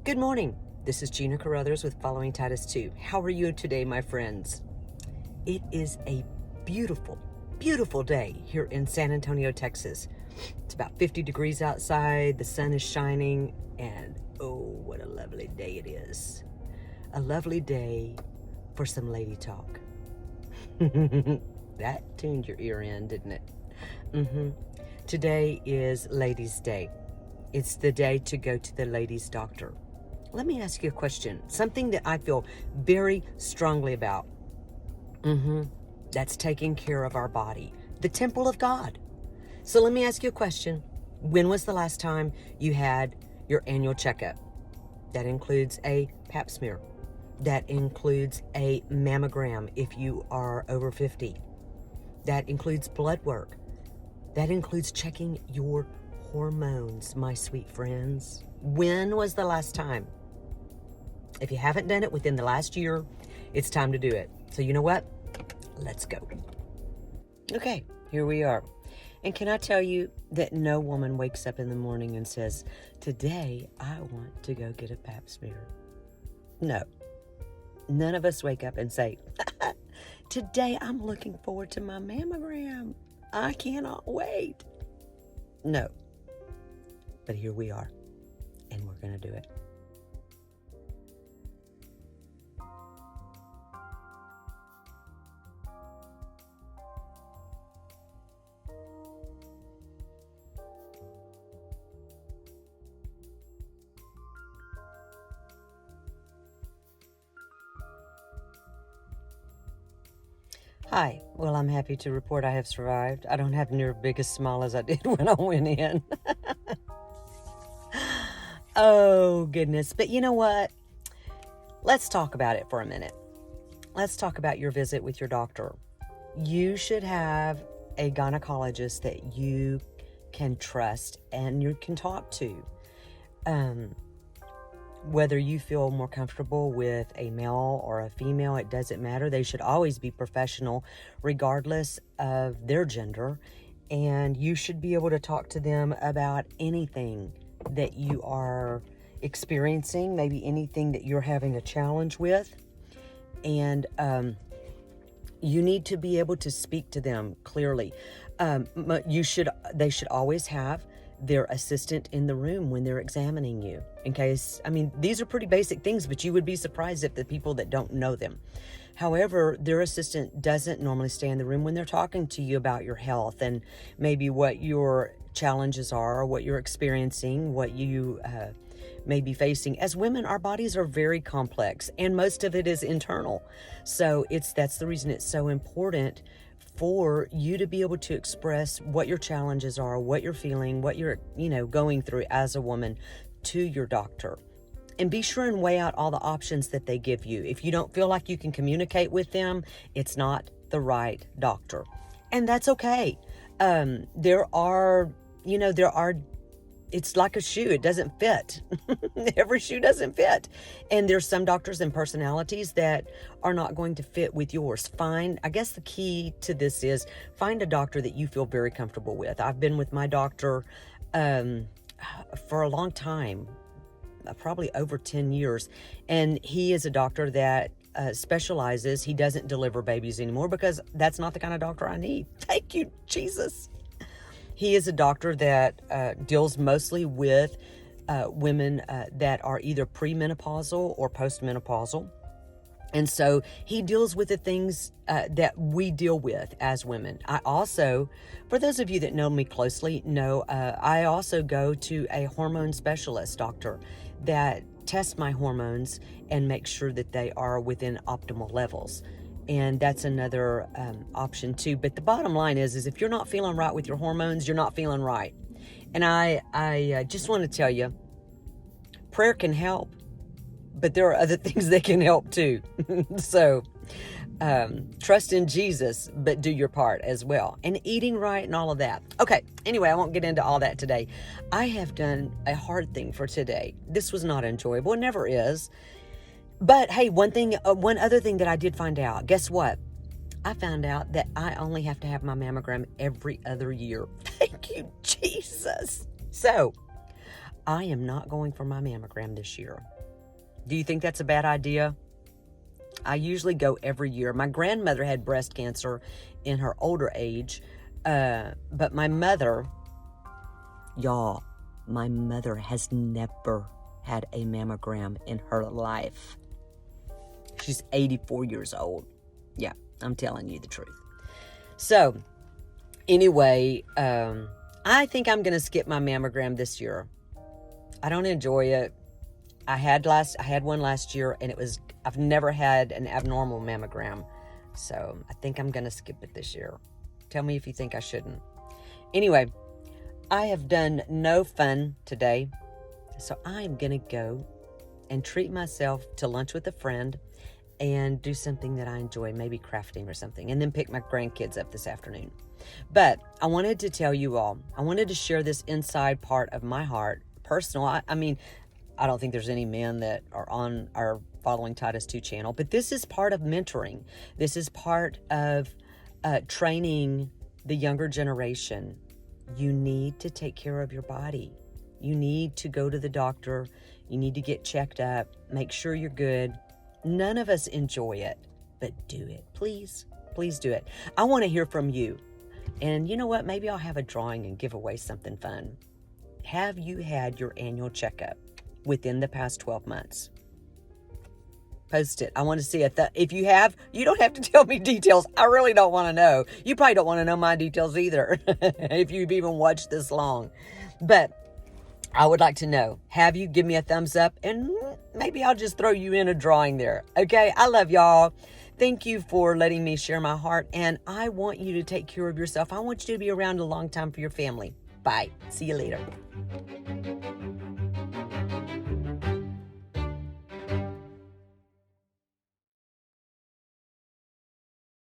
Good morning. This is Gena Caruthers with Following Titus 2. How are you today, my friends? It is a beautiful, beautiful day here in San Antonio, Texas. It's about 50 degrees outside. The sun is shining, and oh, what a lovely day it is. A lovely day for some lady talk. That tuned your ear in, didn't it? Today is Ladies' Day. It's the day to go to the ladies' doctor. Let me ask you a question. Something that I feel very strongly about. That's taking care of our body. The temple of God. So let me ask you a question. When was the last time you had your annual checkup? That includes a pap smear. That includes a mammogram if you are over 50. That includes blood work. That includes checking your hormones, my sweet friends. When was the last time? If you haven't done it within the last year, it's time to do it. So you know what? Let's go. Okay, here we are. And can I tell you that no woman wakes up in the morning and says, today I want to go get a pap smear. No. None of us wake up and say, today I'm looking forward to my mammogram. I cannot wait. No. But here we are, and we're going to do it. Hi. Well, I'm happy to report I have survived. I don't have near as big a smile as I did when I went in. Oh, goodness. But you know what? Let's talk about it for a minute. Let's talk about your visit with your doctor. You should have a gynecologist that you can trust and you can talk to. Whether you feel more comfortable with a male or a female, it doesn't matter. They should always be professional, regardless of their gender. And you should be able to talk to them about anything that you are experiencing, maybe anything that you're having a challenge with. And you need to be able to speak to them clearly. They should always have their assistant in the room when they're examining you. In case, these are pretty basic things, but you would be surprised at the people that don't know them. However, their assistant doesn't normally stay in the room when they're talking to you about your health and maybe what your challenges are, or what you're experiencing, what you may be facing. As women, our bodies are very complex, and most of it is internal. So that's the reason it's so important for you to be able to express what your challenges are, what you're feeling, what you're, going through as a woman to your doctor. And be sure and weigh out all the options that they give you. If you don't feel like you can communicate with them, it's not the right doctor. And that's okay. It's like a shoe. It doesn't fit. Every shoe doesn't fit. And there's some doctors and personalities that are not going to fit with yours. I guess the key to this is find a doctor that you feel very comfortable with. I've been with my doctor for a long time, probably over 10 years. And he is a doctor that specializes. He doesn't deliver babies anymore because that's not the kind of doctor I need. Thank you, Jesus. He is a doctor that deals mostly with women that are either premenopausal or postmenopausal. And so he deals with the things that we deal with as women. I also, for those of you that know me closely, know I also go to a hormone specialist doctor that tests my hormones and makes sure that they are within optimal levels. And that's another option too. But the bottom line is if you're not feeling right with your hormones, you're not feeling right. And I just want to tell you, prayer can help, but there are other things that can help too. So trust in Jesus, but do your part as well. And eating right and all of that. Okay, anyway, I won't get into all that today. I have done a hard thing for today. This was not enjoyable. It never is. But hey, one other thing that I did find out, guess what? I found out that I only have to have my mammogram every other year. Thank you, Jesus. So I am not going for my mammogram this year. Do you think that's a bad idea? I usually go every year. My grandmother had breast cancer in her older age, but my mother, y'all, my mother has never had a mammogram in her life. She's 84 years old. Yeah, I'm telling you the truth. So, anyway, I think I'm going to skip my mammogram this year. I don't enjoy it. I had one last year, and I've never had an abnormal mammogram. So, I think I'm going to skip it this year. Tell me if you think I shouldn't. Anyway, I have done no fun today. So, I'm going to go and treat myself to lunch with a friend and do something that I enjoy, maybe crafting or something, and then pick my grandkids up this afternoon. But I wanted to tell you all, I wanted to share this inside part of my heart, personal. I mean, I don't think there's any men that are on our Following Titus 2 channel, but this is part of mentoring. This is part of training the younger generation. You need to take care of your body. You need to go to the doctor. You need to get checked up. Make sure you're good. None of us enjoy it, but do it. Please, please do it. I want to hear from you. And you know what? Maybe I'll have a drawing and give away something fun. Have you had your annual checkup within the past 12 months? Post it. I want to see it. If you have, you don't have to tell me details. I really don't want to know. You probably don't want to know my details either, if you've even watched this long. But I would like to know, have you? Give me a thumbs up, and maybe I'll just throw you in a drawing there. Okay, I love y'all. Thank you for letting me share my heart, and I want you to take care of yourself. I want you to be around a long time for your family. Bye. See you later.